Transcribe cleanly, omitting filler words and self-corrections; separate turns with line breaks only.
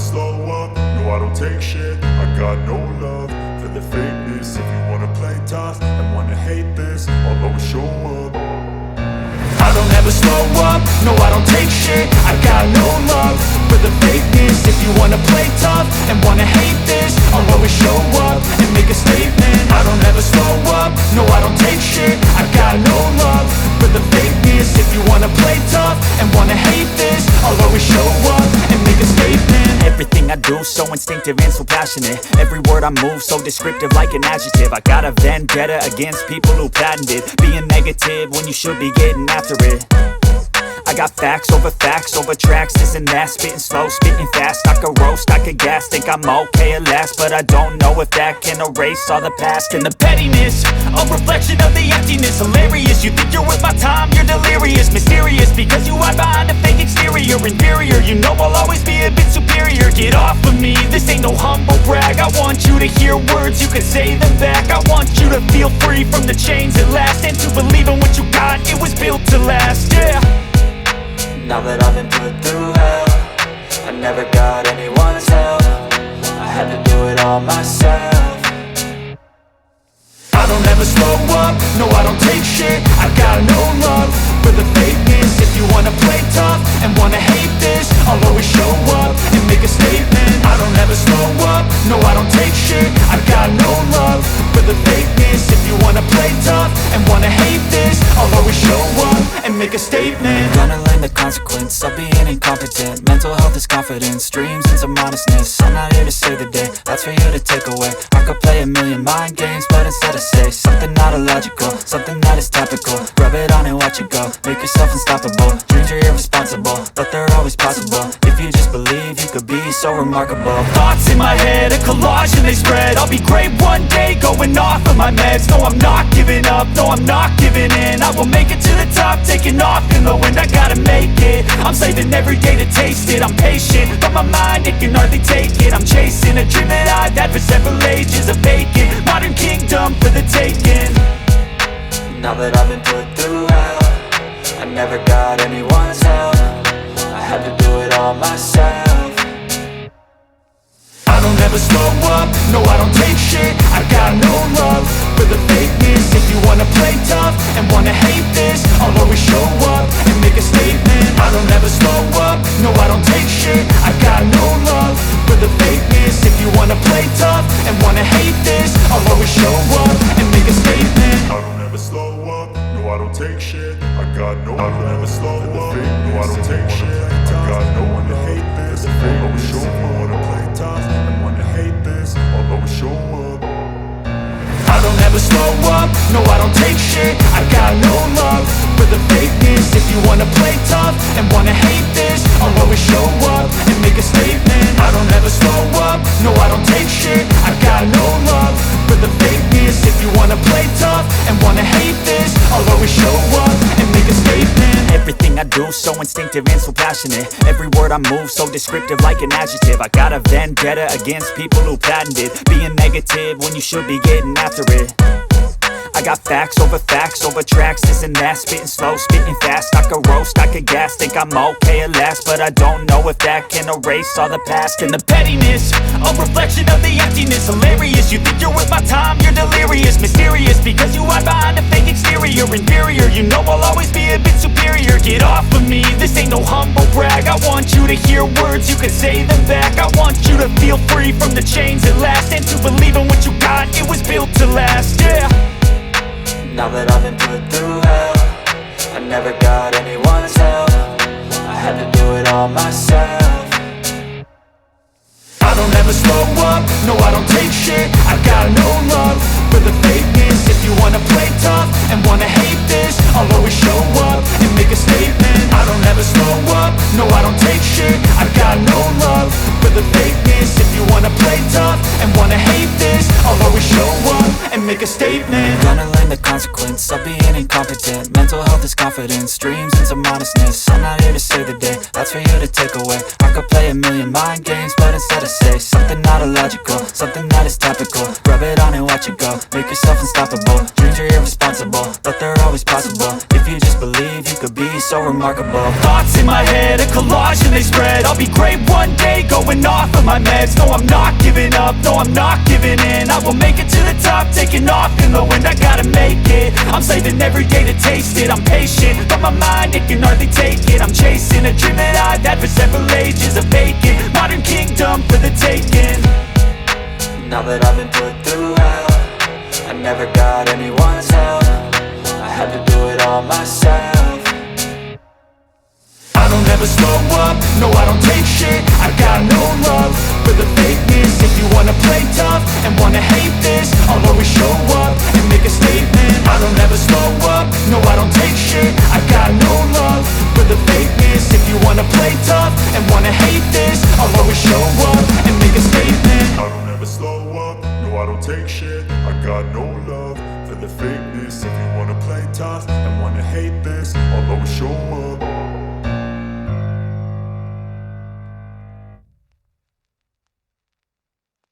slow up, no I don't take shit. I got no love for the fakeness. If you wanna play tough and wanna hate this, I'll always show up. I don't ever slow up, no I don't take shit. I got no love for the fakeness. If you wanna play tough and wanna hate this, I'll always show up and make a statement. I don't ever slow up, no I don't take shit. I got no love for the fakeness. If you wanna play tough and wanna hate this, I'll always show up and make a statement.
Everything I do so instinctive and so passionate. Every word I move so descriptive like an adjective. I got a vendetta against people who patented being negative when you should be getting after it. I got facts over tracks, this and that. Spitting slow, spitting fast. I could roast, I could gas. Think I'm okay at last, but I don't know if that can erase all the past. And the pettiness, a reflection of the emptiness. Hilarious, you think you're worth my time, you're delirious. Mysterious, because you hide behind a fake exterior. Inferior, you know I'll always be a bit superior. Get off of me, this ain't no humble brag. I want you to hear words, you can say them back. I want you to feel free from the chains at last, and to believe in what you got, it was built to last, yeah.
Now that I've been put through hell, I never got anyone's help. I had to do it all myself.
I don't ever slow up, no I don't take shit. I got no love for the fakeness. If you wanna play tough and wanna hate this, I'll always show up and make a statement. I don't ever slow up, no I don't take shit. I got no love for the fakeness. If you wanna play tough and wanna hate this, I'll always show up and make a statement.
Gonna learn the consequence of being incompetent. Mental health is confidence, dreams into modestness. I'm not here to save the day, that's for you to take away. I could play a million mind games, but instead I say something not illogical, something that is topical. Rub it on and watch it go, make yourself unstoppable. Dreams are irresponsible, but they're always possible. If you just believe, you could be so remarkable.
Thoughts in my head, a collage and they spread. I'll be great one day, going off of my meds. No, I'm not giving up, no, I'm not giving in. I will make it to the top, taking off in the wind. I gotta make it, I'm saving every day to taste it. I'm patient, but my mind, it can hardly take it. I'm chasing a dream that I've had for several ages. A vacant, modern kingdom for the taking.
Now that I've been put through hell, I never got anyone's help. I had to do it all myself.
I don't ever slow up, no I don't take shit. I got no love for the fakeness. If you wanna play tough and wanna hate this, I'll always show up and make a statement. I don't ever slow up, no I don't take shit. I got no love for the fakeness. If you wanna play tough and wanna hate this, I'll always show up and make a statement. I don't ever slow up, no I don't take shit. I got no love. I don't ever slow up, no I don't take shit. I got no one to hate this. I'll always show up. Wanna play tough and wanna hate this, I'll always show up. I don't ever slow up, no I don't take shit. I got no love for the fakeness. If you wanna play tough and wanna hate this, I'll always show up and make a statement. I don't ever slow up, no I don't take shit. I got no love for the fakeness. If you wanna play tough and wanna hate this, I'll always show up and make a statement.
Everything I do so instinctive and so passionate. Every word I move so descriptive like an adjective. I got a vendetta against people who patented being negative when you should be getting after it. I got facts over tracks, this and that. Spitting slow, spitting fast. I could roast, I could gas. Think I'm okay at last, but I don't know if that can erase all the past. And the pettiness, a reflection of the emptiness. Hilarious, you think you're worth my time, you're delirious. Mysterious, because you hide behind a fake exterior. Inferior, you know I'll always be a bit superior. Get off of me, this ain't no humble brag. I want you to hear words, you can say them back. I want you to feel free from the chains at last, and to believe in what you got, it was built to last, yeah.
Now that I've been put through hell, I never got anyone's help. I had to do it all myself.
I don't ever slow up, no I don't take shit. I got no love for the fakeness. If you wanna play tough and wanna hate this, I'll always show up and make a statement. I don't ever slow up, no I don't take shit. I got no love for the fakeness. If you wanna play tough and wanna hate this, I'll always show up and make a statement.
Gonna learn the consequence of being incompetent. Mental health is confidence, dreams into modestness. I'm not here to save the day, that's for you to take away. I could play a million mind games, but instead I say something not illogical, something that is topical. Rub it on and watch it go, make yourself unstoppable. Dreams are irresponsible, but they're always possible. If you just believe, you could be so remarkable.
Thoughts in my head, a collage and they spread. I'll be great one day, going off
of my meds. No, I'm not giving up, no, I'm not giving in. I will make it to the top, taking off in the wind. I gotta make it, I'm saving every day to taste it. I'm patient, but my mind, it can hardly take it. I'm chasing a dream that I've had for several ages. A vacant, modern kingdom for the taking.
Now that I've been put through hell, I never got anywhere